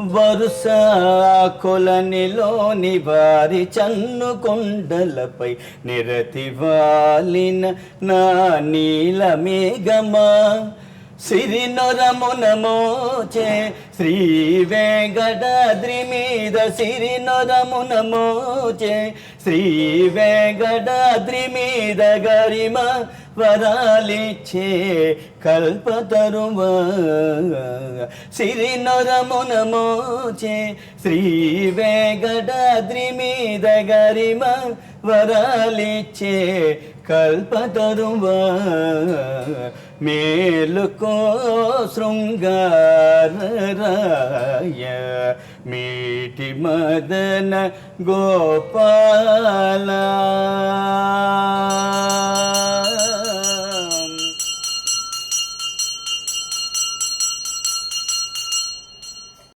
వరుస కొలనిలోని వారి చన్ను కొండలపై నిరతివాలిన నా నీల మేఘమా సిరినొరమున మోచే శ్రీ వెంకటాద్రి మీద సిరినొరమున మోచే శ్రీ వెంకటాద్రి మీద గరిమ వరాలిచ్చే కల్పతరువా సిరినొరమున మోచే శ్రీ వెంకటాద్రి మీద గరిమ వరాలిచ్చే కల్పతరువా మేలుకో శృంగారరాయ మీటి మదన గోపాల